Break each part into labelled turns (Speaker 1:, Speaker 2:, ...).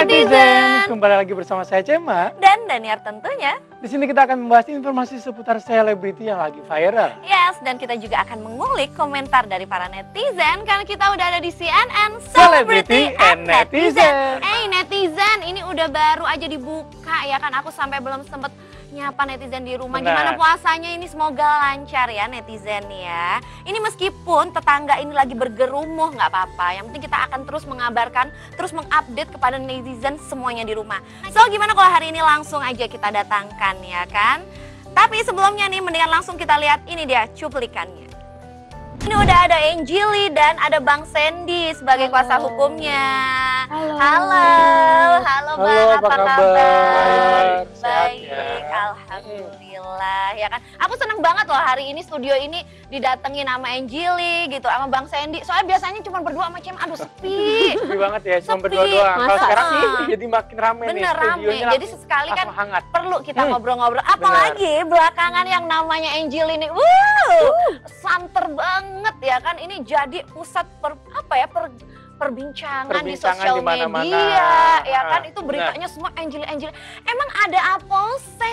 Speaker 1: netizen, kembali lagi bersama saya Cema
Speaker 2: dan Daniar tentunya.
Speaker 1: Di sini kita akan membahas informasi seputar selebriti yang lagi viral.
Speaker 2: Yes, dan kita juga akan mengulik komentar dari para netizen karena kita udah ada di CNN Celebrity and Netizen. Netizen, ini udah baru aja dibuka ya kan, aku sampai belum sempet nyapa netizen di rumah.
Speaker 1: Benar.
Speaker 2: Gimana puasanya ini, semoga lancar ya netizen ya. Ini meskipun tetangga ini lagi bergerumuh nggak apa-apa, yang penting kita akan terus mengabarkan, terus mengupdate kepada netizen semuanya di rumah. So gimana kalau hari ini langsung aja kita datangkan ya kan. Tapi sebelumnya nih mendingan langsung kita lihat ini dia cuplikannya. Ini udah ada Angelly dan ada Bang Sandy sebagai kuasa hukumnya.
Speaker 3: Halo.
Speaker 2: Halo Bang, apa kabar?
Speaker 1: Baik,
Speaker 2: Baik, alhamdulillah ya kan. Aku seneng banget loh hari ini studio ini didatengin sama Angelly gitu, sama Bang Sandy. Soalnya biasanya cuma berdua sama Cem, aduh sepi.
Speaker 1: Sepi banget ya, cuma
Speaker 2: Sepi.
Speaker 1: berdua doang. Kalau
Speaker 2: Masa?
Speaker 1: sekarang jadi makin rame nih
Speaker 2: Bener rame,
Speaker 1: studionya.
Speaker 2: jadi sesekali kan
Speaker 1: langsung hangat.
Speaker 2: perlu kita ngobrol-ngobrol. Apalagi belakangan yang namanya Angelly ini, santer banget ya kan. Ini jadi pusat perbincangan di sosial
Speaker 1: di mana-mana.
Speaker 2: media ya kan. Itu
Speaker 1: Benar.
Speaker 2: beritanya semua Angelly. Emang ada apa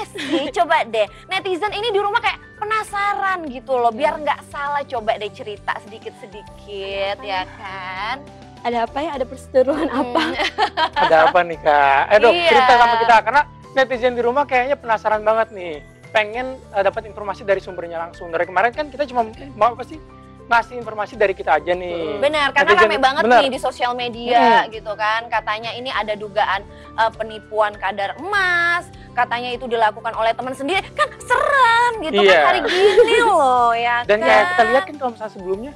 Speaker 2: sih? Coba deh, netizen ini di rumah kayak penasaran gitu loh, biar nggak salah. Coba deh cerita sedikit-sedikit ya kan.
Speaker 3: Ada apa ya? Ada perseteruan apa?
Speaker 1: Ada apa nih Kak? Dok,
Speaker 2: Iya.
Speaker 1: cerita sama kita karena netizen di rumah kayaknya penasaran banget nih. Pengen dapat informasi dari sumbernya langsung. Dari kemarin kan kita cuma mau apa sih? Ngasih informasi dari kita aja nih.
Speaker 2: Benar, karena
Speaker 1: Netizen-
Speaker 2: rame banget
Speaker 1: benar.
Speaker 2: nih di sosial media gitu kan. Katanya ini ada dugaan penipuan kadar emas, katanya itu dilakukan oleh teman sendiri. Kan serem gitu
Speaker 1: Iya.
Speaker 2: kan hari gini loh ya
Speaker 1: Dan
Speaker 2: kan.
Speaker 1: kayak kita lihat kan kalau misalnya sebelumnya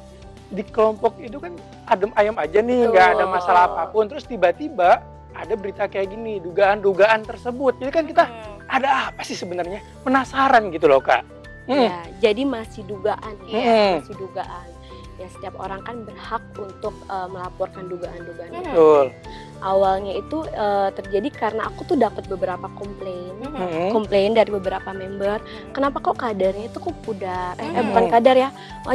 Speaker 1: di kelompok itu kan adem ayam aja nih, nggak ada masalah apapun. Terus tiba-tiba ada berita kayak gini, dugaan-dugaan tersebut. Jadi kan kita ada apa sih sebenarnya? Penasaran gitu loh Kak.
Speaker 3: Ya, jadi masih dugaan ya,
Speaker 1: Hmm.
Speaker 3: masih dugaan. Ya setiap orang kan berhak untuk melaporkan dugaan-dugaan itu.
Speaker 1: Betul.
Speaker 3: Awalnya itu terjadi karena aku tuh dapat beberapa
Speaker 1: Hmm.
Speaker 3: komplain dari beberapa member. Kenapa kok kadarnya itu kok pudar? Bukan kadar ya,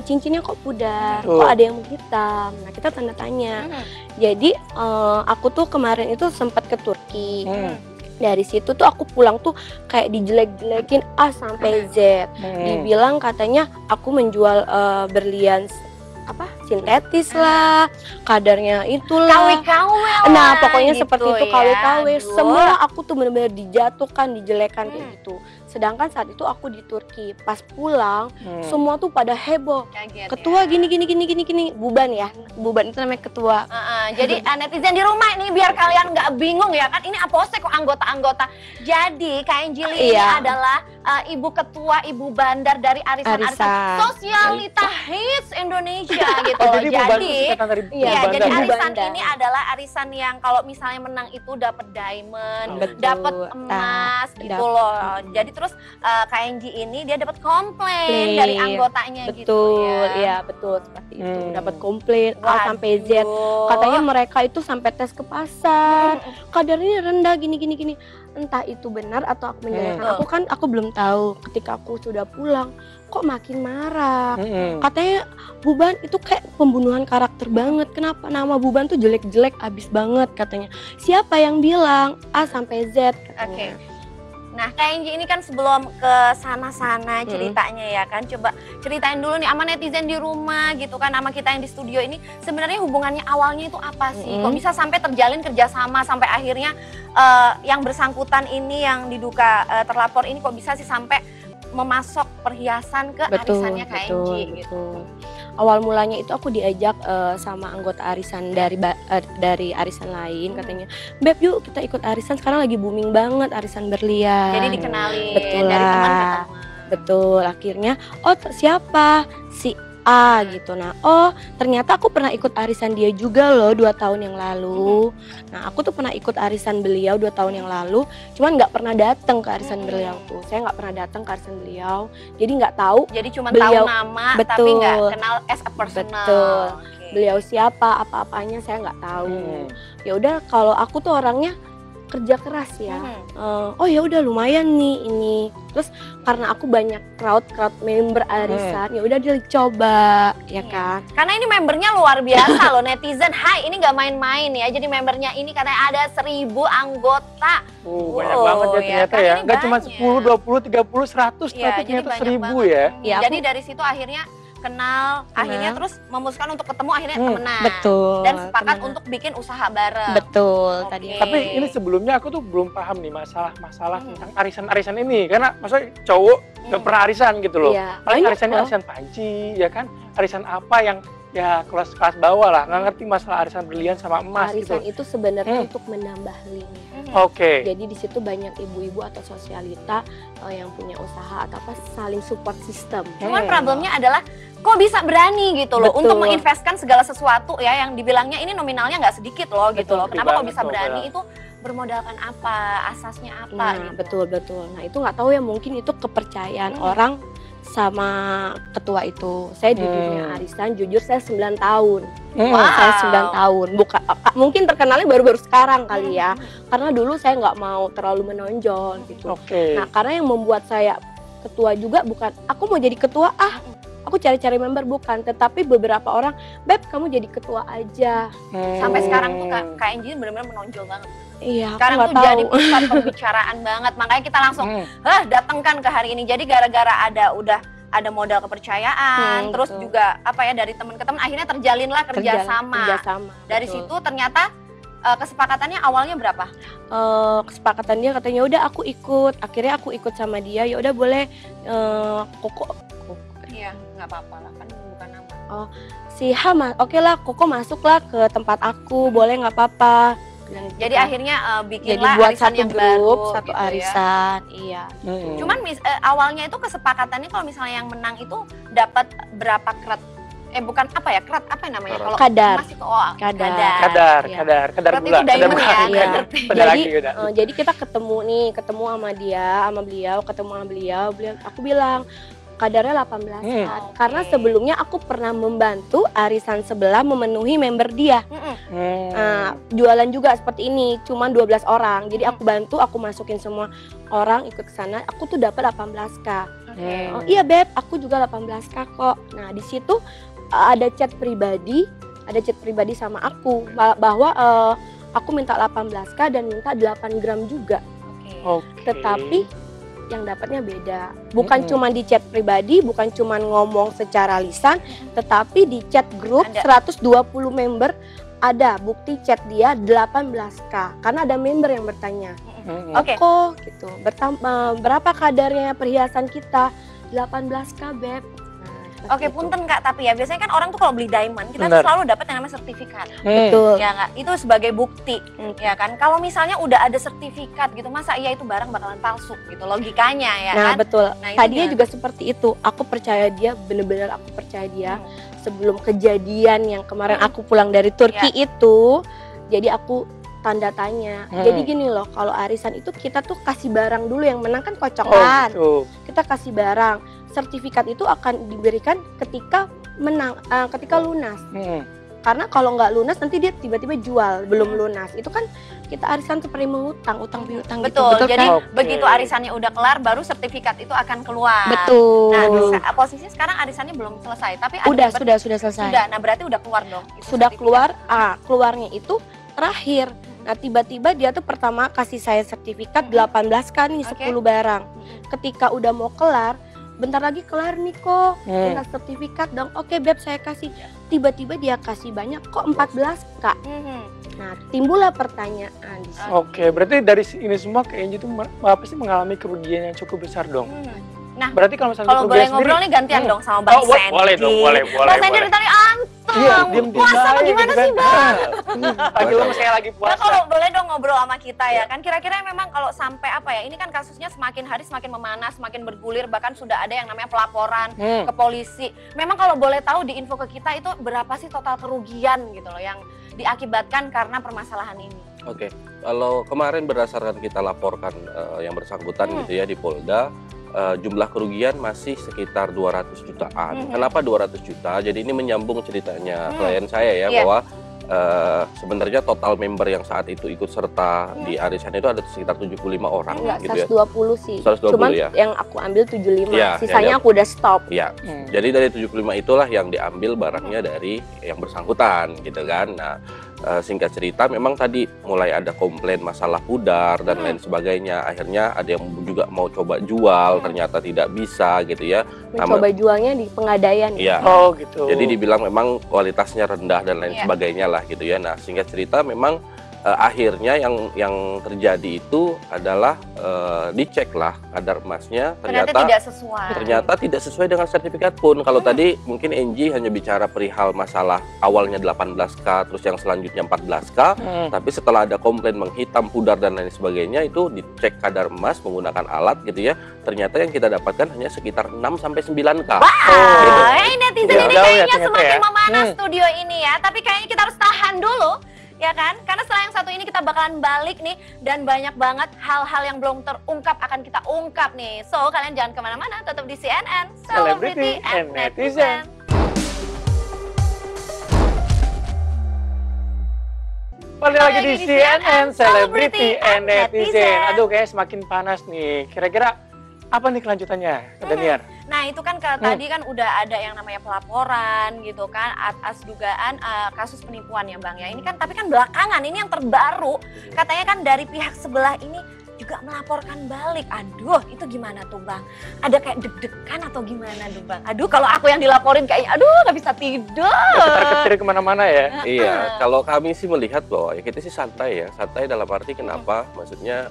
Speaker 3: cincinnya kok pudar?
Speaker 1: Betul.
Speaker 3: Kok ada yang menghitam? Nah kita tanda tanya. Jadi aku tuh kemarin itu sempat ke Turki. Dari situ tuh aku pulang tuh kayak dijelek-jelekin A sampai Z. Dibilang katanya aku menjual berlian sintetis lah, kadarnya itulah.
Speaker 2: KW-KW
Speaker 3: Nah pokoknya
Speaker 2: gitu
Speaker 3: seperti itu
Speaker 2: ya.
Speaker 3: KW-KW.
Speaker 2: Aduh.
Speaker 3: Semua aku tuh benar-benar dijatuhkan, dijelekan kayak gitu. Sedangkan saat itu aku di Turki, pas pulang semua tuh pada heboh.
Speaker 2: Kaget
Speaker 3: Ketua
Speaker 2: ya.
Speaker 3: gini, Buban ya, Buban itu namanya ketua.
Speaker 2: Jadi netizen di rumah nih biar kalian nggak bingung ya kan, ini apa sih kok anggota-anggota. Jadi Kak Angelly ini
Speaker 3: Iya.
Speaker 2: adalah ibu ketua, ibu bandar dari arisan-arisan
Speaker 3: Arisan.
Speaker 2: sosialita hits Indonesia gitu
Speaker 1: Oh,
Speaker 2: loh.
Speaker 1: jadi buban itu singkatan dari
Speaker 3: Iya,
Speaker 2: Iya,
Speaker 1: Buban
Speaker 2: jadi
Speaker 1: Bandar.
Speaker 3: Ibu
Speaker 2: arisan
Speaker 3: bandar.
Speaker 2: ini adalah arisan yang kalau misalnya menang itu dapat diamond,
Speaker 3: Betul.
Speaker 2: dapat emas gitu loh. Jadi terus KNG ini dia dapat komplain dari anggotanya gitu
Speaker 3: Betul,
Speaker 2: ya.
Speaker 3: iya betul seperti itu. Dapat komplain A sampai Z.
Speaker 2: Waduh.
Speaker 3: Katanya mereka itu sampai tes ke pasar, kadarnya rendah gini. Entah itu benar atau aku menjelekkan. Aku belum tahu. Ketika aku sudah pulang, kok makin marah. Katanya Buban itu kayak pembunuhan karakter banget. Kenapa nama Buban tuh jelek-jelek abis banget katanya. Siapa yang bilang A sampai Z katanya.
Speaker 2: Oke. Nah, Kak Angie ini kan sebelum ke sana-sana ceritanya ya kan, coba ceritain dulu nih sama netizen di rumah gitu kan, sama kita yang di studio ini sebenarnya hubungannya awalnya itu apa sih? Kok bisa sampai terjalin kerjasama sampai akhirnya yang bersangkutan ini yang diduga terlapor ini kok bisa sih sampai memasok perhiasan ke arisannya Kak Angie gitu.
Speaker 3: Awal mulanya itu aku diajak sama anggota arisan dari arisan lain, katanya, Beb yuk kita ikut arisan, sekarang lagi booming banget arisan berlian.
Speaker 2: Jadi dikenalin
Speaker 3: Betul
Speaker 2: dari
Speaker 3: lah.
Speaker 2: teman ke teman.
Speaker 3: Betul, akhirnya siapa? Si A gitu. Nah, ternyata aku pernah ikut arisan dia juga loh 2 tahun yang lalu. Nah, aku tuh pernah ikut arisan beliau 2 tahun yang lalu, cuman nggak pernah datang ke arisan beliau tuh. Saya nggak pernah datang ke arisan beliau, jadi nggak tahu.
Speaker 2: Jadi cuma
Speaker 3: beliau-
Speaker 2: tahu nama tapi
Speaker 3: betul.
Speaker 2: nggak kenal as a personal.
Speaker 3: Betul.
Speaker 2: Oke.
Speaker 3: Beliau siapa, apa-apanya saya nggak tahu. Ya udah, kalau aku tuh orangnya kerja keras ya. Oh ya udah lumayan nih ini. Terus karena aku banyak crowd member arisan, ya udah dicoba ya kan.
Speaker 2: Karena ini membernya luar biasa loh netizen. Hai, ini nggak main-main ya. Jadi membernya ini katanya ada 1000 anggota.
Speaker 1: Banyak banget ya ternyata
Speaker 2: kan
Speaker 1: ya.
Speaker 2: ini
Speaker 1: Nggak cuma
Speaker 2: banyak.
Speaker 1: 10, 20, 30, 100,
Speaker 2: Iya,
Speaker 1: tapi
Speaker 2: jadi
Speaker 1: ternyata
Speaker 2: banyak
Speaker 1: 1000
Speaker 2: banget.
Speaker 1: ya.
Speaker 3: Ya,
Speaker 2: Jadi dari situ akhirnya kenal, akhirnya terus memutuskan untuk ketemu, akhirnya temenan.
Speaker 3: Betul.
Speaker 2: Dan sepakat
Speaker 3: temenan.
Speaker 2: untuk bikin usaha bareng.
Speaker 3: Betul
Speaker 2: Oke.
Speaker 3: tadi.
Speaker 1: Tapi ini sebelumnya aku tuh belum paham nih masalah tentang arisan-arisan ini. Karena maksudnya cowok nggak pernah arisan gitu loh.
Speaker 3: Iya,
Speaker 1: Paling
Speaker 3: banyak
Speaker 1: arisannya
Speaker 3: loh.
Speaker 1: arisan panci, ya kan? Arisan apa yang ya kelas bawah lah. Nggak ngerti masalah arisan berlian sama emas
Speaker 3: Arisan
Speaker 1: gitu.
Speaker 3: itu sebenarnya untuk menambah link.
Speaker 1: Oke.
Speaker 3: Jadi di situ banyak ibu-ibu atau sosialita yang punya usaha atau apa saling support system.
Speaker 2: Cuman problemnya adalah kok bisa berani gitu loh
Speaker 3: Betul.
Speaker 2: untuk menginvestkan segala sesuatu ya yang dibilangnya ini nominalnya nggak sedikit loh gitu
Speaker 3: Betul.
Speaker 2: loh. Kenapa kok
Speaker 1: Banget
Speaker 2: bisa
Speaker 1: tuh,
Speaker 2: berani
Speaker 1: Bel.
Speaker 2: itu bermodalkan apa, asasnya apa
Speaker 3: Nah,
Speaker 2: gitu.
Speaker 3: betul. Nah, itu nggak tahu ya, mungkin itu kepercayaan orang sama ketua itu. Saya di dunia arisan, jujur saya 9 tahun. Saya 9 tahun. Bukan, mungkin terkenalnya baru-baru sekarang kali ya. Karena dulu saya nggak mau terlalu menonjol gitu.
Speaker 1: Oke.
Speaker 3: Nah, karena yang membuat saya ketua juga bukan, aku mau jadi ketua, aku cari-cari member, bukan. Tetapi beberapa orang, Beb kamu jadi ketua aja.
Speaker 2: Sampai sekarang tuh Kak Enji benar-benar menonjol banget.
Speaker 3: Iya, aku
Speaker 2: Sekarang
Speaker 3: nggak
Speaker 2: tuh
Speaker 3: tahu.
Speaker 2: jadi pusat pembicaraan banget. Makanya kita langsung datangkan ke hari ini. Jadi gara-gara udah ada modal kepercayaan, terus
Speaker 3: betul.
Speaker 2: juga apa ya dari teman ke teman akhirnya terjalinlah kerjasama. Dari
Speaker 3: betul.
Speaker 2: situ ternyata kesepakatannya awalnya berapa?
Speaker 3: Kesepakatan dia katanya udah aku ikut, akhirnya aku ikut sama dia, ya udah boleh Koko
Speaker 2: Iya, nggak apa-apa lah kan bukan nama.
Speaker 3: si Hama, oke lah Koko masuklah ke tempat aku, boleh nggak apa-apa. Bilang gitu
Speaker 2: Jadi
Speaker 3: kan.
Speaker 2: akhirnya
Speaker 3: jadi
Speaker 2: bikinlah
Speaker 3: buat
Speaker 2: arisan
Speaker 3: satu
Speaker 2: yang
Speaker 3: grup,
Speaker 2: baru,
Speaker 3: satu
Speaker 2: gitu ya.
Speaker 3: arisan, iya.
Speaker 2: Cuman awalnya itu kesepakatannya kalau misalnya yang menang itu dapat berapa krat? Bukan apa ya, krat apa namanya? Kalau
Speaker 3: Kadar.
Speaker 2: emas itu
Speaker 3: Kadar.
Speaker 1: Kadar
Speaker 3: Iya.
Speaker 1: gula.
Speaker 2: Krat itu diamond ya,
Speaker 3: Iya.
Speaker 1: Beda lagi udah.
Speaker 3: Jadi kita ketemu sama dia, sama beliau, ketemu sama beliau, aku bilang kadarnya 18 kat. Karena sebelumnya aku pernah membantu arisan sebelah memenuhi member dia. Jualan juga seperti ini, cuman 12 orang. Jadi aku bantu, aku masukin semua orang ikut ke sana. Aku tuh dapat 18k. Oh, iya Beb, aku juga 18k kok. Nah di situ ada chat pribadi sama aku bahwa aku minta 18k dan minta 8 gram juga. Tetapi yang dapatnya beda. Bukan cuma di chat pribadi, bukan cuma ngomong secara lisan, tetapi di chat grup
Speaker 2: Ada.
Speaker 3: 120 member ada bukti chat dia 18k. Karena ada member yang bertanya,
Speaker 2: Oke.
Speaker 3: kok gitu, berapa kadarnya perhiasan kita? 18k Beb. Nah,
Speaker 2: Oke,
Speaker 3: seperti itu.
Speaker 2: punten Kak, tapi ya biasanya kan orang tuh kalau beli diamond, kita tuh
Speaker 1: Benar.
Speaker 2: selalu dapat yang namanya sertifikat.
Speaker 3: Betul.
Speaker 2: Ya nggak? Itu sebagai bukti, ya kan? Kalau misalnya udah ada sertifikat gitu, masa iya itu barang bakalan palsu gitu logikanya ya
Speaker 3: Nah
Speaker 2: kan?
Speaker 3: betul,
Speaker 2: Nah, itu
Speaker 3: tadinya
Speaker 2: dia.
Speaker 3: juga seperti itu. Aku percaya dia, bener-bener aku percaya dia. Sebelum kejadian yang kemarin aku pulang dari Turki itu, jadi aku tanda tanya. Jadi gini loh, kalau arisan itu kita tuh kasih barang dulu, yang menang kan kocokan. Kita kasih barang. Sertifikat itu akan diberikan ketika menang, ketika lunas. Karena kalau nggak lunas nanti dia tiba-tiba jual belum lunas. Itu kan kita arisan seperti mengutang, utang piutang gitu.
Speaker 2: Betul, jadi
Speaker 3: kan?
Speaker 2: begitu arisannya udah kelar, baru sertifikat itu akan keluar.
Speaker 3: Betul.
Speaker 2: Nah, posisi sekarang arisannya belum selesai, tapi ada
Speaker 3: Udah,
Speaker 2: dapat-
Speaker 3: sudah selesai.
Speaker 2: Sudah, nah berarti udah keluar dong. itu
Speaker 3: Sudah
Speaker 2: sertifikat.
Speaker 3: keluar, keluarnya itu terakhir. Nah tiba-tiba dia tuh pertama kasih saya sertifikat 18 kan nih,
Speaker 2: Oke.
Speaker 3: 10 barang. Ketika udah mau kelar, bentar lagi kelar nih kok, tinggal sertifikat dong. Oke Beb, saya kasih. Tiba-tiba dia kasih banyak, kok 14 Kak. Nah timbullah pertanyaan di sini.
Speaker 1: Oke, berarti dari ini semua kayaknya itu pasti mengalami kerugian yang cukup besar dong.
Speaker 2: Nah,
Speaker 1: Berarti kalau misalnya
Speaker 2: kalau boleh
Speaker 1: kerugian
Speaker 2: ngobrol nih gantian dong sama Bang Sandy.
Speaker 1: boleh dong, boleh.
Speaker 2: Bang Sandy dari tadi anteng.
Speaker 1: Iya, diem
Speaker 2: Puasa apa gimana sih Bang?
Speaker 1: Lagi lama saya lagi
Speaker 2: Nah,
Speaker 1: puasa.
Speaker 2: kalau boleh dong ngobrol sama kita ya kan, kira-kira memang kalau sampai apa ya, ini kan kasusnya semakin hari semakin memanas, semakin bergulir, bahkan sudah ada yang namanya pelaporan ke polisi. Memang kalau boleh tahu di info ke kita itu berapa sih total kerugian gitu loh yang diakibatkan karena permasalahan ini?
Speaker 4: Oke, kalau kemarin berdasarkan kita laporkan yang bersangkutan gitu ya di Polda, jumlah kerugian masih sekitar 200 jutaan. Kenapa 200 juta? Jadi ini menyambung ceritanya klien saya ya, bahwa sebenarnya total member yang saat itu ikut serta di arisan itu ada sekitar 75 orang
Speaker 3: Enggak,
Speaker 4: gitu ya.
Speaker 3: 120 sih.
Speaker 4: 120
Speaker 3: Cuman
Speaker 4: ya.
Speaker 3: yang aku ambil 75,
Speaker 4: Iya,
Speaker 3: sisanya
Speaker 4: ya.
Speaker 3: aku udah stop.
Speaker 4: Ya, jadi dari 75 itulah yang diambil barangnya dari yang bersangkutan gitu kan. Nah, singkat cerita memang tadi mulai ada komplain masalah pudar dan lain sebagainya. Akhirnya ada yang juga mau coba jual, ternyata tidak bisa gitu ya.
Speaker 3: Mencoba jualnya di pengadaian.
Speaker 4: Iya.
Speaker 1: Oh gitu.
Speaker 4: Jadi dibilang memang kualitasnya rendah dan lain sebagainya lah gitu ya. Nah, singkat cerita memang akhirnya yang terjadi itu adalah dicek lah kadar emasnya,
Speaker 2: Ternyata tidak sesuai.
Speaker 4: ternyata tidak sesuai dengan sertifikat pun. Kalau tadi mungkin Angie hanya bicara perihal masalah awalnya 18K terus yang selanjutnya 14K, tapi setelah ada komplain menghitam, pudar dan lain sebagainya itu dicek kadar emas menggunakan alat gitu ya. Ternyata yang kita dapatkan hanya sekitar 6 sampai 9K.
Speaker 2: Wah, netizen ini
Speaker 1: Jauh ya
Speaker 2: kayaknya
Speaker 1: ternyata
Speaker 2: semakin
Speaker 1: ya.
Speaker 2: memanas studio ini ya. Tapi kayaknya kita harus tahan dulu, ya kan? Karena setelah yang satu ini kita bakalan balik nih. Dan banyak banget hal-hal yang belum terungkap akan kita ungkap nih. So, kalian jangan kemana-mana, tetap di CNN, Celebrity and Netizen.
Speaker 1: Balik lagi di CNN Celebrity and Netizen. Aduh, kayak semakin panas nih. Kira-kira apa nih kelanjutannya, Daniar?
Speaker 2: Nah, itu kan tadi kan udah ada yang namanya pelaporan gitu kan atas dugaan kasus penipuan ya Bang ya. Ini kan tapi kan belakangan ini yang terbaru katanya kan dari pihak sebelah ini juga melaporkan balik. Aduh, itu gimana tuh Bang? Ada kayak deg-degan atau gimana tuh Bang? Aduh, kalau aku yang dilaporin kayaknya aduh nggak bisa tidur.
Speaker 1: Ketar-ketir kemana-mana ya?
Speaker 4: Iya, kalau kami sih melihat bahwa ya kita sih santai ya, santai dalam arti kenapa? Maksudnya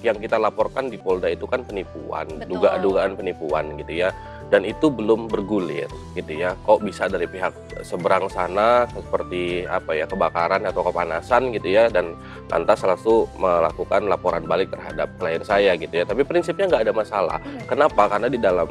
Speaker 4: yang kita laporkan di Polda itu kan penipuan,
Speaker 2: Betul.
Speaker 4: dugaan penipuan gitu ya, dan itu belum bergulir gitu ya. Kok bisa dari pihak seberang sana seperti apa ya kebakaran atau kepanasan gitu ya, dan lantas langsung melakukan laporan balik terhadap klien saya gitu ya. Tapi prinsipnya nggak ada masalah. Kenapa? Karena di dalam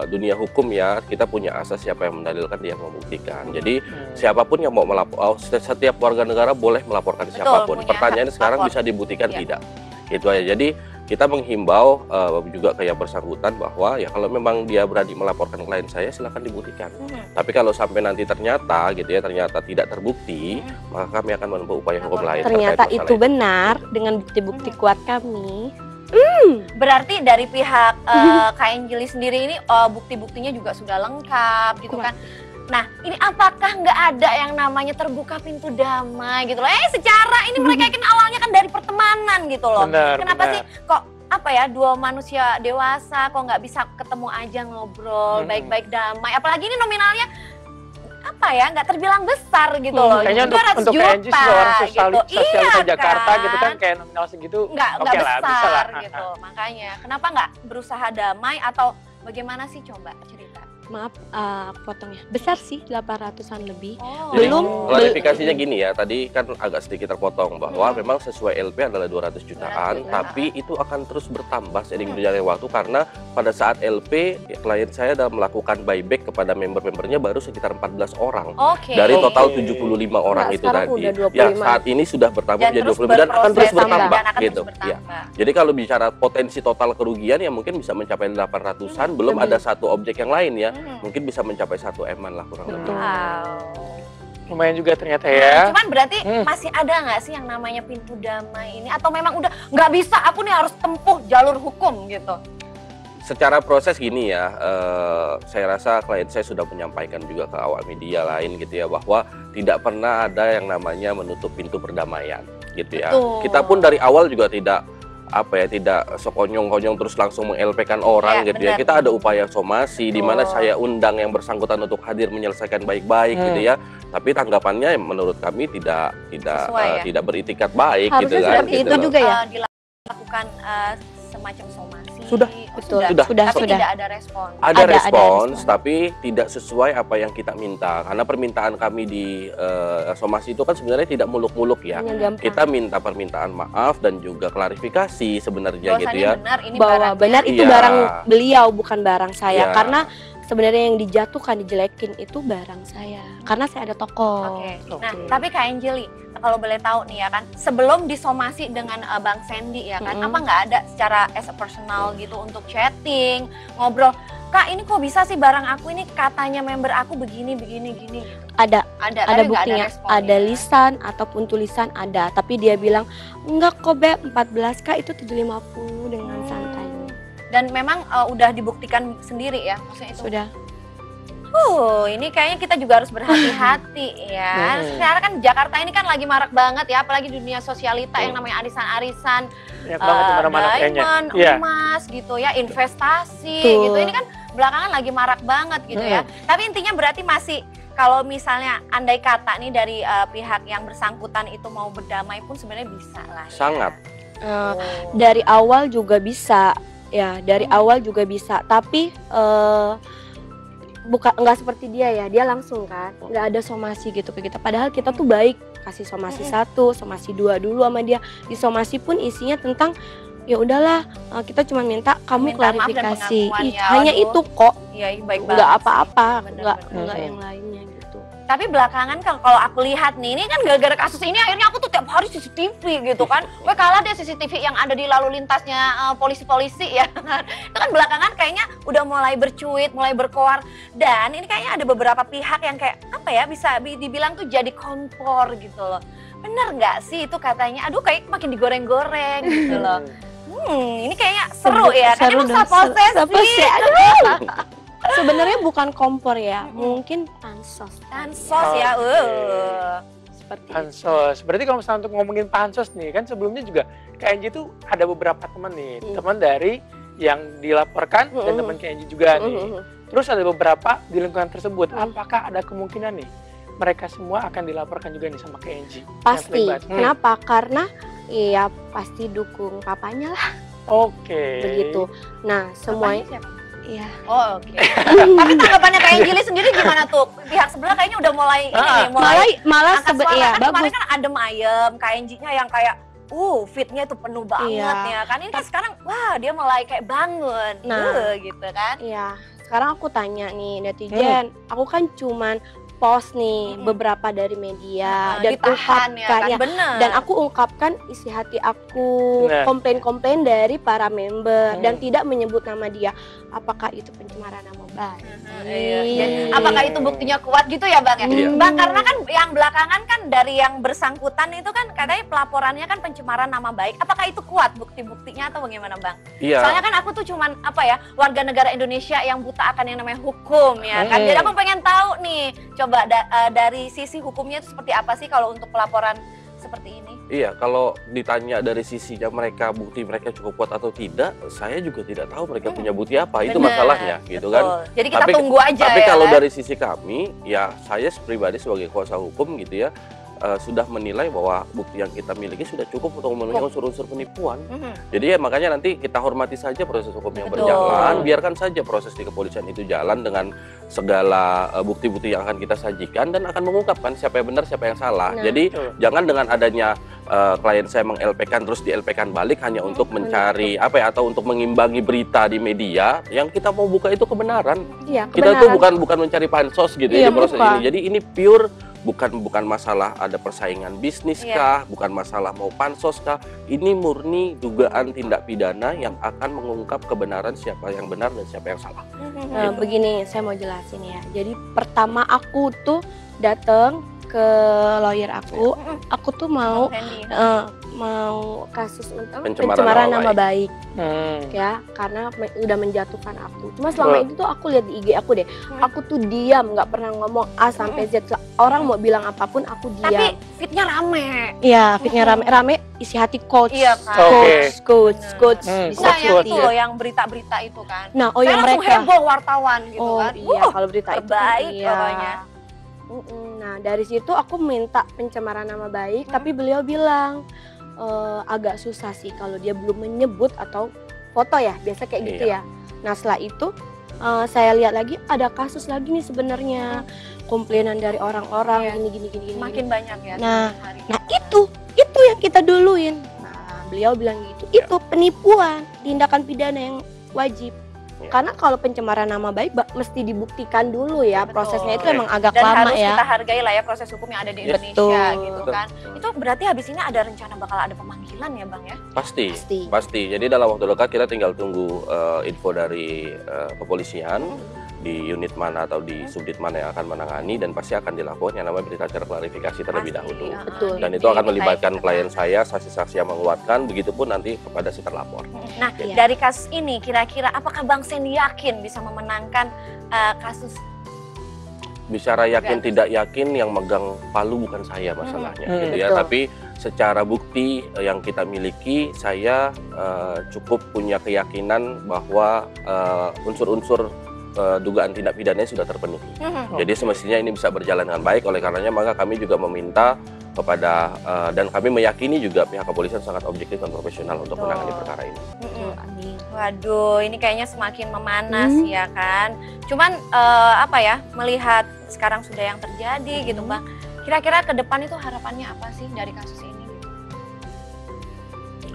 Speaker 4: dunia hukum ya kita punya asas siapa yang mendalilkan dia yang membuktikan. Jadi siapapun yang mau melapor, setiap warga negara boleh melaporkan siapapun.
Speaker 2: punya
Speaker 4: Pertanyaannya
Speaker 2: hak
Speaker 4: sekarang
Speaker 2: lapor.
Speaker 4: bisa dibuktikan
Speaker 2: Iya.
Speaker 4: tidak? Itu aja. Jadi kita menghimbau juga ke yang bersangkutan bahwa ya kalau memang dia berani melaporkan klien saya silahkan dibuktikan. Tapi kalau sampai nanti ternyata gitu ya ternyata tidak terbukti, maka kami akan menempuh upaya hukum lain.
Speaker 3: Ternyata
Speaker 4: terkait
Speaker 3: itu
Speaker 4: masalah
Speaker 3: benar dengan bukti-bukti kuat kami.
Speaker 2: Berarti dari pihak Kak Anjeli sendiri ini bukti-buktinya juga sudah lengkap gitu kan. Nah, ini apakah nggak ada yang namanya terbuka pintu damai gitu loh? Secara ini mereka kan awalnya kan dari pertemanan gitu loh.
Speaker 1: Benar,
Speaker 2: Kenapa
Speaker 1: benar.
Speaker 2: sih kok apa ya dua manusia dewasa kok nggak bisa ketemu aja ngobrol baik-baik damai? Apalagi ini nominalnya apa ya nggak terbilang besar gitu loh.
Speaker 1: Kayaknya
Speaker 2: 200
Speaker 1: untuk
Speaker 2: juta
Speaker 1: Angie seorang
Speaker 2: gitu.
Speaker 1: sosialita Jakarta
Speaker 2: kan?
Speaker 1: gitu kan kayak nominal segitu
Speaker 2: nggak
Speaker 1: oke lah, bisa
Speaker 2: besar
Speaker 1: lah.
Speaker 2: gitu. Makanya kenapa nggak berusaha damai atau bagaimana sih coba cerita?
Speaker 3: Maaf, aku potong ya. Besar sih, 800-an lebih.
Speaker 2: Oh.
Speaker 4: Jadi,
Speaker 3: Belum-
Speaker 4: klarifikasinya gini ya, tadi kan agak sedikit terpotong bahwa memang sesuai LP adalah 200 jutaan,
Speaker 2: 200 jutaan.
Speaker 4: tapi itu akan terus bertambah seiring berjalannya waktu karena pada saat LP ya, klien saya sudah melakukan buyback kepada member-membernya baru sekitar 14 orang.
Speaker 2: Oke.
Speaker 4: Dari total
Speaker 1: Oke.
Speaker 4: 75 orang
Speaker 3: Nggak,
Speaker 4: itu
Speaker 3: sekarang
Speaker 4: tadi.
Speaker 3: udah 25.
Speaker 4: Ya, saat ini sudah bertambah
Speaker 2: Dan
Speaker 4: menjadi
Speaker 2: terus
Speaker 4: 25 dan akan terus
Speaker 2: berproses
Speaker 4: bertambah
Speaker 2: dan akan
Speaker 4: gitu.
Speaker 2: terus
Speaker 4: Ya.
Speaker 2: bertambah.
Speaker 4: Jadi kalau bicara potensi total kerugian ya mungkin bisa mencapai 800-an, belum ada satu objek yang lain ya. Mungkin bisa mencapai 1 M-an lah kurang lebih.
Speaker 2: Wow.
Speaker 1: Lumayan juga ternyata
Speaker 2: Nah,
Speaker 1: ya.
Speaker 2: cuman berarti masih ada nggak sih yang namanya pintu damai ini? Atau memang udah nggak bisa, aku nih harus tempuh jalur hukum gitu?
Speaker 4: Secara proses gini ya, saya rasa klien saya sudah menyampaikan juga ke awak media lain gitu ya bahwa tidak pernah ada yang namanya menutup pintu perdamaian gitu ya.
Speaker 2: Betul.
Speaker 4: Kita pun dari awal juga tidak tidak sekonyong-konyong terus langsung meng-LP-kan orang
Speaker 2: Ya,
Speaker 4: gitu ya.
Speaker 2: benar.
Speaker 4: Kita ada upaya somasi di mana
Speaker 2: Betul.
Speaker 4: saya undang yang bersangkutan untuk hadir menyelesaikan baik-baik gitu ya. Tapi tanggapannya menurut kami tidak
Speaker 2: Sesuai ya?
Speaker 4: tidak beritikat baik
Speaker 3: Harusnya
Speaker 4: gitu kan.
Speaker 3: seperti
Speaker 4: gitu
Speaker 3: itu
Speaker 4: loh.
Speaker 3: juga ya?
Speaker 2: Dilakukan semacam somasi.
Speaker 1: Sudah.
Speaker 2: Oh,
Speaker 3: Betul.
Speaker 4: Sudah.
Speaker 2: Tapi
Speaker 3: Sudah.
Speaker 2: tidak ada respon.
Speaker 4: Ada
Speaker 3: Ada
Speaker 4: respons,
Speaker 3: respon.
Speaker 4: tapi tidak sesuai apa yang kita minta. Karena permintaan kami di somasi itu kan sebenarnya tidak muluk-muluk ya.
Speaker 3: Hanya gampang.
Speaker 4: Kita minta permintaan maaf dan juga klarifikasi sebenarnya gitu
Speaker 2: Bahwasannya
Speaker 4: ya.
Speaker 2: benar ini
Speaker 3: Bahwa
Speaker 2: barangnya.
Speaker 3: benar itu
Speaker 4: Iya.
Speaker 3: barang beliau bukan barang saya.
Speaker 4: Iya.
Speaker 3: Karena sebenarnya yang dijatuhkan, dijelekin itu barang saya. Karena saya ada toko.
Speaker 2: Oke. Nah,
Speaker 1: Oke.
Speaker 2: tapi Kak Anjeli, kalau boleh tahu nih ya kan, sebelum disomasi dengan Bang Sandy ya kan, apa nggak ada secara as a personal gitu untuk chatting, ngobrol, Kak ini kok bisa sih barang aku ini katanya member aku begini gini gitu.
Speaker 3: Ada
Speaker 2: Ada tapi nggak
Speaker 3: buktinya,
Speaker 2: respon
Speaker 3: ada
Speaker 2: ya.
Speaker 3: lisan ataupun tulisan ada, tapi dia bilang enggak kok Beb, 14K itu 750 dengan santainya.
Speaker 2: Dan memang udah dibuktikan sendiri ya maksudnya itu.
Speaker 3: Sudah.
Speaker 2: Ini kayaknya kita juga harus berhati-hati ya. Sekarang kan Jakarta ini kan lagi marak banget ya, apalagi di dunia sosialita yang namanya arisan-arisan,
Speaker 1: Banyak banget di mana-mana kayaknya.
Speaker 2: diamond,
Speaker 1: Iya.
Speaker 2: emas gitu ya, investasi
Speaker 3: Betul.
Speaker 2: gitu. Ini kan belakangan lagi marak banget gitu ya. Tapi intinya berarti masih kalau misalnya andai kata nih dari pihak yang bersangkutan itu mau berdamai pun sebenarnya bisa lah. Ya.
Speaker 4: Sangat.
Speaker 3: Dari awal juga bisa, ya dari awal juga bisa. Tapi nggak seperti dia ya, dia langsung kan, nggak ada somasi gitu ke kita. Padahal kita tuh baik, kasih somasi 1, somasi 2 dulu sama dia. Di somasi pun isinya tentang ya udahlah, kita cuma minta kamu
Speaker 2: Minta maaf dan
Speaker 3: klarifikasi.
Speaker 2: pengakuan ya,
Speaker 3: Hanya
Speaker 2: aduh.
Speaker 3: itu kok,
Speaker 2: Iya, baik banget.
Speaker 3: nggak
Speaker 2: sih.
Speaker 3: apa-apa,
Speaker 2: Bener-bener.
Speaker 3: nggak yang lainnya gitu.
Speaker 2: Tapi belakangan kalau aku lihat nih, ini kan gara-gara kasus ini akhirnya aku tuh tiap hari CCTV gitu kan. Gue kalah deh CCTV yang ada di lalu lintasnya polisi-polisi ya. Itu kan belakangan kayaknya udah mulai bercuit, mulai berkoar. Dan ini kayaknya ada beberapa pihak yang kayak apa ya, bisa dibilang tuh jadi kompor gitu loh. Bener nggak sih itu katanya? Aduh kayak makin digoreng-goreng gitu loh. Ini kayaknya seru ya, kan
Speaker 3: Seru
Speaker 2: emang
Speaker 3: dong,
Speaker 2: posesif.
Speaker 3: Sebenarnya bukan kompor ya, mungkin pansos.
Speaker 2: Pansos ya,
Speaker 3: Seperti itu.
Speaker 1: Pansos. Berarti kalau misalnya untuk ngomongin pansos nih, kan sebelumnya juga KNJ itu ada beberapa teman nih, teman dari yang dilaporkan dan teman KNJ juga nih. Terus ada beberapa di lingkungan tersebut. Apakah ada kemungkinan nih mereka semua akan dilaporkan juga nih sama KNJ?
Speaker 3: Pasti. Kenapa? Karena ya pasti dukung papanya lah.
Speaker 1: Oke.
Speaker 3: Begitu. Nah, semuanya
Speaker 2: Siapa?
Speaker 3: iya.
Speaker 2: Oh, oke. Tapi tanggapannya kayak Jili sendiri gimana tuh? Pihak sebelah kayaknya udah mulai ini nih,
Speaker 3: Malah
Speaker 2: angkat suara.
Speaker 3: iya,
Speaker 2: Kan kemarin
Speaker 3: bagus.
Speaker 2: kan adem ayem, KNJ-nya yang kayak fitnya itu penuh banget
Speaker 3: Iya.
Speaker 2: ya kan. Ini kan sekarang wah dia mulai kayak bangun.
Speaker 3: Nah.
Speaker 2: Gitu kan.
Speaker 3: Iya. Sekarang aku tanya nih netizen, aku kan cuman post nih beberapa dari media dan
Speaker 2: ditahan ya
Speaker 3: ungkapkan
Speaker 2: kan,
Speaker 3: ya.
Speaker 2: bener.
Speaker 3: Dan aku ungkapkan isi hati aku,
Speaker 1: Benar.
Speaker 3: komplain-komplain dari para member dan tidak menyebut nama dia. Apakah itu pencemaran nama baik?
Speaker 2: Iya. Jadi, apakah itu buktinya kuat gitu ya Bang ya?
Speaker 4: Iya.
Speaker 2: Bang, karena kan yang belakangan kan dari yang bersangkutan itu kan katanya pelaporannya kan pencemaran nama baik. Apakah itu kuat bukti-buktinya atau bagaimana Bang?
Speaker 4: Iya.
Speaker 2: Soalnya kan aku tuh cuman apa ya, warga negara Indonesia yang buta akan yang namanya hukum ya kan. Jadi aku pengen tahu nih, coba dari sisi hukumnya itu seperti apa sih kalau untuk pelaporan seperti ini?
Speaker 4: Iya, kalau ditanya dari sisinya mereka, bukti mereka cukup kuat atau tidak, saya juga tidak tahu mereka punya bukti apa. Itu
Speaker 2: Bener,
Speaker 4: masalahnya, gitu kan.
Speaker 2: betul. Jadi kita tunggu aja
Speaker 4: tapi
Speaker 2: ya
Speaker 4: kalau
Speaker 2: kan?
Speaker 4: dari sisi kami, ya saya pribadi sebagai kuasa hukum gitu ya, sudah menilai bahwa bukti yang kita miliki sudah cukup untuk memenuhi unsur-unsur penipuan. Jadi ya makanya nanti kita hormati saja proses hukum yang
Speaker 2: Betul.
Speaker 4: berjalan, biarkan saja proses di kepolisian itu jalan dengan segala bukti-bukti yang akan kita sajikan dan akan mengungkapkan siapa yang benar, siapa yang salah.
Speaker 3: Nah.
Speaker 4: Jadi jangan dengan adanya klien saya meng-LP-kan terus di-LP-kan balik hanya untuk mencari apa ya, atau untuk mengimbangi berita di media. Yang kita mau buka itu kebenaran.
Speaker 3: Iya,
Speaker 4: Kita tuh
Speaker 3: kebenaran.
Speaker 4: bukan mencari pansos gitu
Speaker 3: Iya,
Speaker 4: ya di proses
Speaker 3: bukan.
Speaker 4: ini. Jadi ini pure bukan masalah ada persaingan bisnis
Speaker 2: Iya.
Speaker 4: kah, bukan masalah mau pansos kah. Ini murni dugaan tindak pidana yang akan mengungkap kebenaran siapa yang benar dan siapa yang salah.
Speaker 3: Begini, saya mau jelasin ya. Jadi pertama aku tuh datang ke lawyer aku tuh mau
Speaker 2: Randy.
Speaker 3: mau kasus untuk
Speaker 4: Pencemaran
Speaker 3: nama
Speaker 4: nama
Speaker 3: baik ya, karena udah menjatuhkan aku. Cuma selama itu tuh aku lihat di IG aku deh, aku tuh diam, nggak pernah ngomong A sampai Z. Orang mau bilang apapun aku
Speaker 2: Tapi
Speaker 3: diam.
Speaker 2: fitnya rame.
Speaker 3: Iya, fitnya rame-rame, isi hati coach,
Speaker 2: Iya kan?
Speaker 3: coach, bisa
Speaker 2: Nah, yang
Speaker 3: hati.
Speaker 2: itu loh yang berita-berita itu kan.
Speaker 3: Nah,
Speaker 2: Saya
Speaker 3: yang
Speaker 2: langsung
Speaker 3: mereka.
Speaker 2: heboh wartawan gitu
Speaker 3: Oh
Speaker 2: kan.
Speaker 3: iya, kalau berita itu
Speaker 2: terbaik
Speaker 3: iya.
Speaker 2: pokoknya.
Speaker 3: Nah, dari situ aku minta pencemaran nama baik, tapi beliau bilang agak susah sih kalau dia belum menyebut atau foto ya, biasa kayak gitu ya. Nah, setelah itu saya lihat lagi ada kasus lagi nih sebenarnya, komplainan dari orang-orang gini.
Speaker 2: Makin banyak ya.
Speaker 3: Nah,
Speaker 2: setiap hari.
Speaker 3: Nah, itu yang kita duluin. Nah, beliau bilang gitu. Itu penipuan, tindakan pidana yang wajib.
Speaker 4: Ya.
Speaker 3: Karena kalau pencemaran nama baik mesti dibuktikan dulu ya.
Speaker 2: Betul.
Speaker 3: Prosesnya itu emang agak
Speaker 2: Dan
Speaker 3: lama
Speaker 2: harus
Speaker 3: ya.
Speaker 2: kita hargai lah ya proses hukum yang ada di
Speaker 4: Ya.
Speaker 2: Indonesia
Speaker 3: Betul.
Speaker 2: gitu
Speaker 4: Betul.
Speaker 2: kan. Itu berarti habis ini ada rencana bakal ada pemanggilan ya Bang ya?
Speaker 4: Pasti,
Speaker 3: Pasti.
Speaker 4: pasti. Jadi dalam waktu dekat kita tinggal tunggu info dari kepolisian di unit mana atau di subdit mana yang akan menangani, dan pasti akan dilakukan yang namanya berita acara klarifikasi terlebih
Speaker 2: Pasti,
Speaker 4: dahulu.
Speaker 2: ya.
Speaker 3: Betul.
Speaker 4: Dan
Speaker 2: Di-
Speaker 4: itu akan
Speaker 2: di-
Speaker 4: melibatkan
Speaker 2: di-
Speaker 4: klien saya, saksi-saksi yang menguatkan, begitupun nanti kepada si terlapor.
Speaker 2: Nah,
Speaker 3: Iya.
Speaker 2: dari kasus ini kira-kira apakah Bang Sen yakin bisa memenangkan kasus?
Speaker 4: Bicara yakin
Speaker 2: Juga.
Speaker 4: tidak yakin, yang megang palu bukan saya masalahnya, gitu ya.
Speaker 3: betul.
Speaker 4: Tapi secara bukti yang kita miliki, saya cukup punya keyakinan bahwa unsur-unsur dugaan tindak pidananya sudah terpenuhi. Jadi semestinya ini bisa berjalan dengan baik. Oleh karenanya maka kami juga meminta kepada dan kami meyakini juga pihak kepolisian sangat objektif dan profesional untuk
Speaker 2: Betul.
Speaker 4: menangani perkara ini.
Speaker 3: Betul, amin.
Speaker 2: Waduh, ini kayaknya semakin memanas ya kan. Cuman apa ya, melihat sekarang sudah yang terjadi gitu Bang. Kira-kira ke depan itu harapannya apa sih dari kasus ini?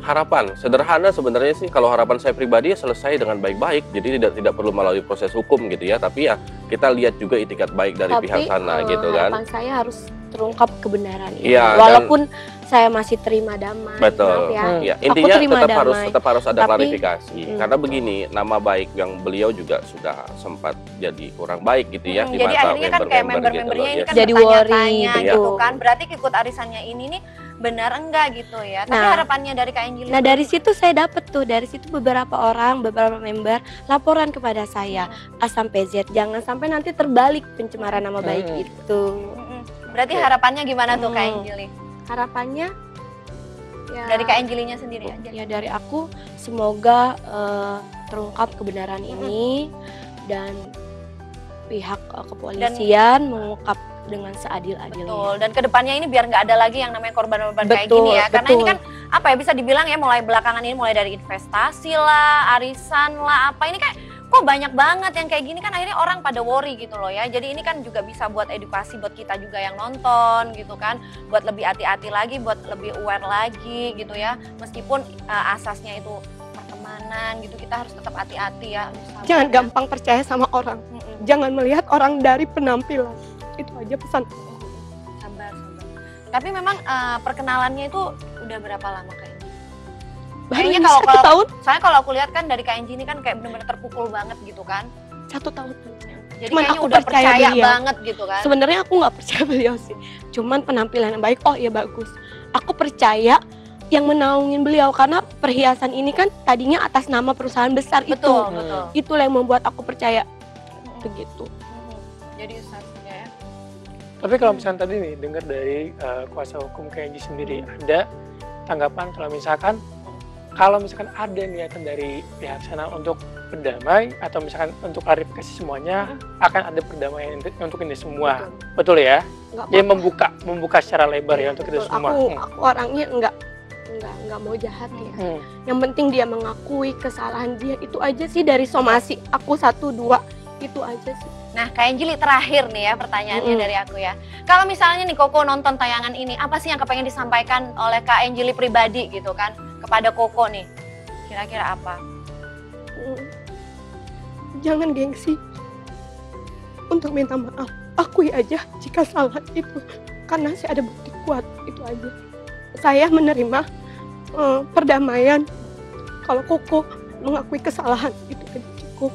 Speaker 4: Harapan sederhana sebenarnya sih, kalau harapan saya pribadi ya selesai dengan baik-baik, jadi tidak perlu melalui proses hukum gitu ya, tapi ya kita lihat juga itikat baik dari pihak sana gitu kan.
Speaker 3: harapan saya harus terungkap kebenaran ini.
Speaker 4: Iya,
Speaker 3: Walaupun saya masih terima damai.
Speaker 4: Betul.
Speaker 3: Maaf ya.
Speaker 4: Ya,
Speaker 3: Aku
Speaker 4: intinya
Speaker 3: terima damai.
Speaker 4: tetap harus ada
Speaker 3: Tapi,
Speaker 4: klarifikasi. Karena begini, nama baik yang beliau juga sudah sempat jadi kurang baik gitu ya di
Speaker 2: Jadi
Speaker 4: mata
Speaker 2: akhirnya kan kayak
Speaker 4: member-member gitu
Speaker 2: member-membernya
Speaker 4: loh,
Speaker 2: ini
Speaker 4: ya.
Speaker 2: kan
Speaker 3: Jadi worry
Speaker 2: bertanya-tanya
Speaker 4: gitu.
Speaker 2: gitu kan. Berarti ikut arisannya ini nih benar enggak gitu ya. Tapi
Speaker 3: Nah.
Speaker 2: harapannya dari Kak Angelie.
Speaker 3: Nah dari situ saya dapet tuh, dari situ beberapa member laporan kepada saya A sampai Z, jangan sampai nanti terbalik pencemaran nama baik itu.
Speaker 2: Berarti harapannya gimana tuh Kak Angelie?
Speaker 3: Harapannya ya,
Speaker 2: Dari Kak Angelie-nya sendiri aja.
Speaker 3: ya dari aku semoga terungkap kebenaran ini dan pihak kepolisian mengungkap dengan seadil-adilnya.
Speaker 2: Betul. Dan kedepannya ini biar nggak ada lagi yang namanya korban-korban kayak
Speaker 3: Betul,
Speaker 2: gini ya. Karena
Speaker 3: betul.
Speaker 2: ini kan apa ya, bisa dibilang ya mulai belakangan ini mulai dari investasi lah, arisan lah, apa ini kayak kok banyak banget yang kayak gini kan, akhirnya orang pada worry gitu loh ya. Jadi ini kan juga bisa buat edukasi buat kita juga yang nonton gitu kan, buat lebih hati-hati lagi, buat lebih aware lagi gitu ya. Meskipun asasnya itu pertemanan gitu, kita harus tetap hati-hati ya. Sabar
Speaker 5: Jangan
Speaker 2: ya.
Speaker 5: gampang percaya sama orang. Jangan melihat orang dari penampilan. Itu aja pesan.
Speaker 2: Sabar. Tapi memang perkenalannya itu udah berapa lama kayaknya? Kayaknya
Speaker 5: Baru
Speaker 2: kalau-
Speaker 5: 1 tahun,
Speaker 2: Soalnya kalau aku lihat kan dari Kak Angie ini kan kayak benar-benar terpukul banget gitu kan.
Speaker 5: 1 tahun.
Speaker 2: Jadi
Speaker 5: Cuman
Speaker 2: kayaknya
Speaker 5: aku
Speaker 2: udah
Speaker 5: percaya
Speaker 2: percaya
Speaker 5: beliau.
Speaker 2: banget gitu kan.
Speaker 5: Sebenarnya aku nggak percaya beliau sih. Cuman penampilan yang baik, oh ya bagus. Aku percaya yang menaungin beliau karena perhiasan ini kan tadinya atas nama perusahaan besar
Speaker 2: Betul,
Speaker 5: itu.
Speaker 2: betul.
Speaker 5: Itulah yang membuat aku percaya. Begitu.
Speaker 2: Jadi saksinya ya.
Speaker 1: Tapi kalau misalnya tadi nih dengar dari kuasa hukum KNJ sendiri, ada tanggapan kalau misalkan ada niatan dari pihak sana untuk berdamai atau misalkan untuk klarifikasi semuanya, akan ada perdamaian untuk ini semua. Betul ya?
Speaker 5: Nggak
Speaker 1: Dia
Speaker 5: apa-apa.
Speaker 1: membuka secara lebar ya untuk itu
Speaker 5: Betul.
Speaker 1: semua.
Speaker 5: Aku orangnya nggak mau jahat ya. Yang penting dia mengakui kesalahan dia, itu aja sih dari somasi aku 1, 2 itu aja sih.
Speaker 2: Nah, Kak Angelie terakhir nih ya pertanyaannya dari aku ya. Kalau misalnya nih Koko nonton tayangan ini, apa sih yang kepengen disampaikan oleh Kak Angelie pribadi gitu kan kepada Koko nih? Kira-kira apa?
Speaker 5: Jangan gengsi untuk minta maaf. Akui aja jika salah itu, karena saya ada bukti kuat, itu aja. Saya menerima perdamaian. Kalau Koko mengakui kesalahan, itu aja cukup.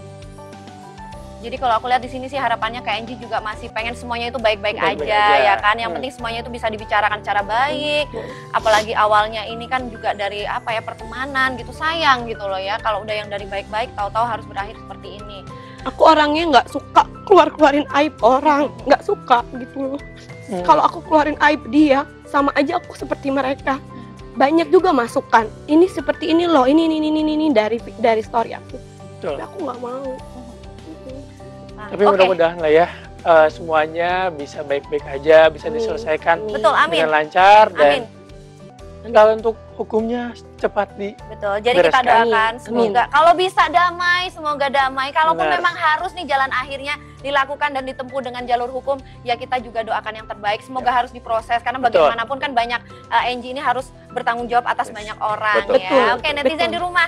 Speaker 2: Jadi kalau aku lihat di sini sih harapannya Kak Angie juga masih pengen semuanya itu baik-baik
Speaker 1: Baik-baik
Speaker 2: aja,
Speaker 1: aja.
Speaker 2: ya kan. Yang penting semuanya itu bisa dibicarakan secara baik. Apalagi awalnya ini kan juga dari apa ya, pertemanan gitu, sayang gitu loh ya. Kalau udah yang dari baik-baik tahu-tahu harus berakhir seperti ini.
Speaker 5: Aku orangnya nggak suka keluarin aib orang, nggak suka gitu loh. Kalau aku keluarin aib dia, sama aja aku seperti mereka. Banyak juga masukan, ini seperti ini loh, ini dari story aku.
Speaker 1: Betul.
Speaker 5: Tapi aku nggak mau.
Speaker 2: Nah,
Speaker 1: Tapi
Speaker 2: oke.
Speaker 1: mudah-mudahan lah ya semuanya bisa baik-baik aja, bisa diselesaikan
Speaker 2: Betul, amin.
Speaker 1: dengan lancar dan
Speaker 2: Amin.
Speaker 1: kalau untuk hukumnya cepat
Speaker 2: Betul. Jadi kita
Speaker 1: bereskan.
Speaker 2: doakan semoga kalau bisa damai, semoga damai. Kalaupun
Speaker 1: Benar.
Speaker 2: memang harus nih jalan akhirnya dilakukan dan ditempuh dengan jalur hukum, ya kita juga doakan yang terbaik. Semoga harus diproses karena
Speaker 1: Betul.
Speaker 2: bagaimanapun kan banyak Angie ini harus bertanggung jawab atas banyak orang
Speaker 4: Betul.
Speaker 2: ya. Oke,
Speaker 3: Betul.
Speaker 2: netizen di rumah,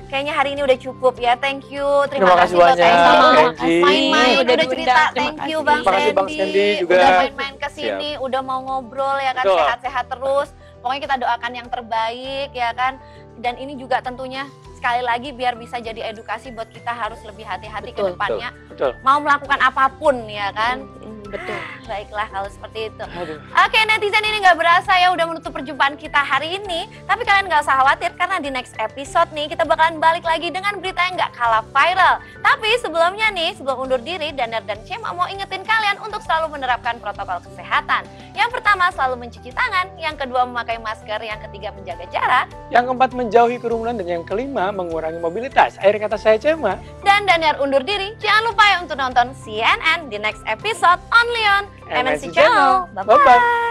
Speaker 2: kayaknya hari ini udah cukup ya. Thank you,
Speaker 1: Terima kasih
Speaker 2: buat
Speaker 1: banyak,
Speaker 2: Angie.
Speaker 1: Angie.
Speaker 2: Main-main,
Speaker 3: Udah
Speaker 2: udah cerita.
Speaker 3: diundang.
Speaker 2: Thank
Speaker 3: Terima
Speaker 2: you
Speaker 3: kasih.
Speaker 2: Bang
Speaker 1: Terima kasih Bang Sandy juga.
Speaker 2: Udah main-main ke sini, udah mau ngobrol ya kan,
Speaker 1: Betul.
Speaker 2: sehat-sehat terus. Pokoknya kita doakan yang terbaik ya kan. Dan ini juga tentunya sekali lagi biar bisa jadi edukasi buat kita harus lebih hati-hati ke
Speaker 3: Betul.
Speaker 2: depannya.
Speaker 1: Betul.
Speaker 2: Mau melakukan apapun ya kan.
Speaker 3: Betul.
Speaker 2: Baiklah kalau seperti itu.
Speaker 1: Aduh.
Speaker 2: Oke netizen, ini nggak berasa ya udah menutup perjumpaan kita hari ini. Tapi kalian nggak usah khawatir karena di next episode nih kita bakalan balik lagi dengan berita yang nggak kalah viral. Tapi sebelumnya nih, sebelum undur diri, Danar dan Cema mau ingetin kalian untuk selalu menerapkan protokol kesehatan. Yang pertama selalu mencuci tangan, yang kedua memakai masker, yang ketiga menjaga jarak.
Speaker 1: Yang keempat menjauhi kerumunan dan yang kelima mengurangi mobilitas. Akhir kata saya Cema.
Speaker 2: Dan Danar undur diri, jangan lupa ya untuk nonton CNN di next episode only on MNC Channel. Bye-bye.
Speaker 1: Bye-bye.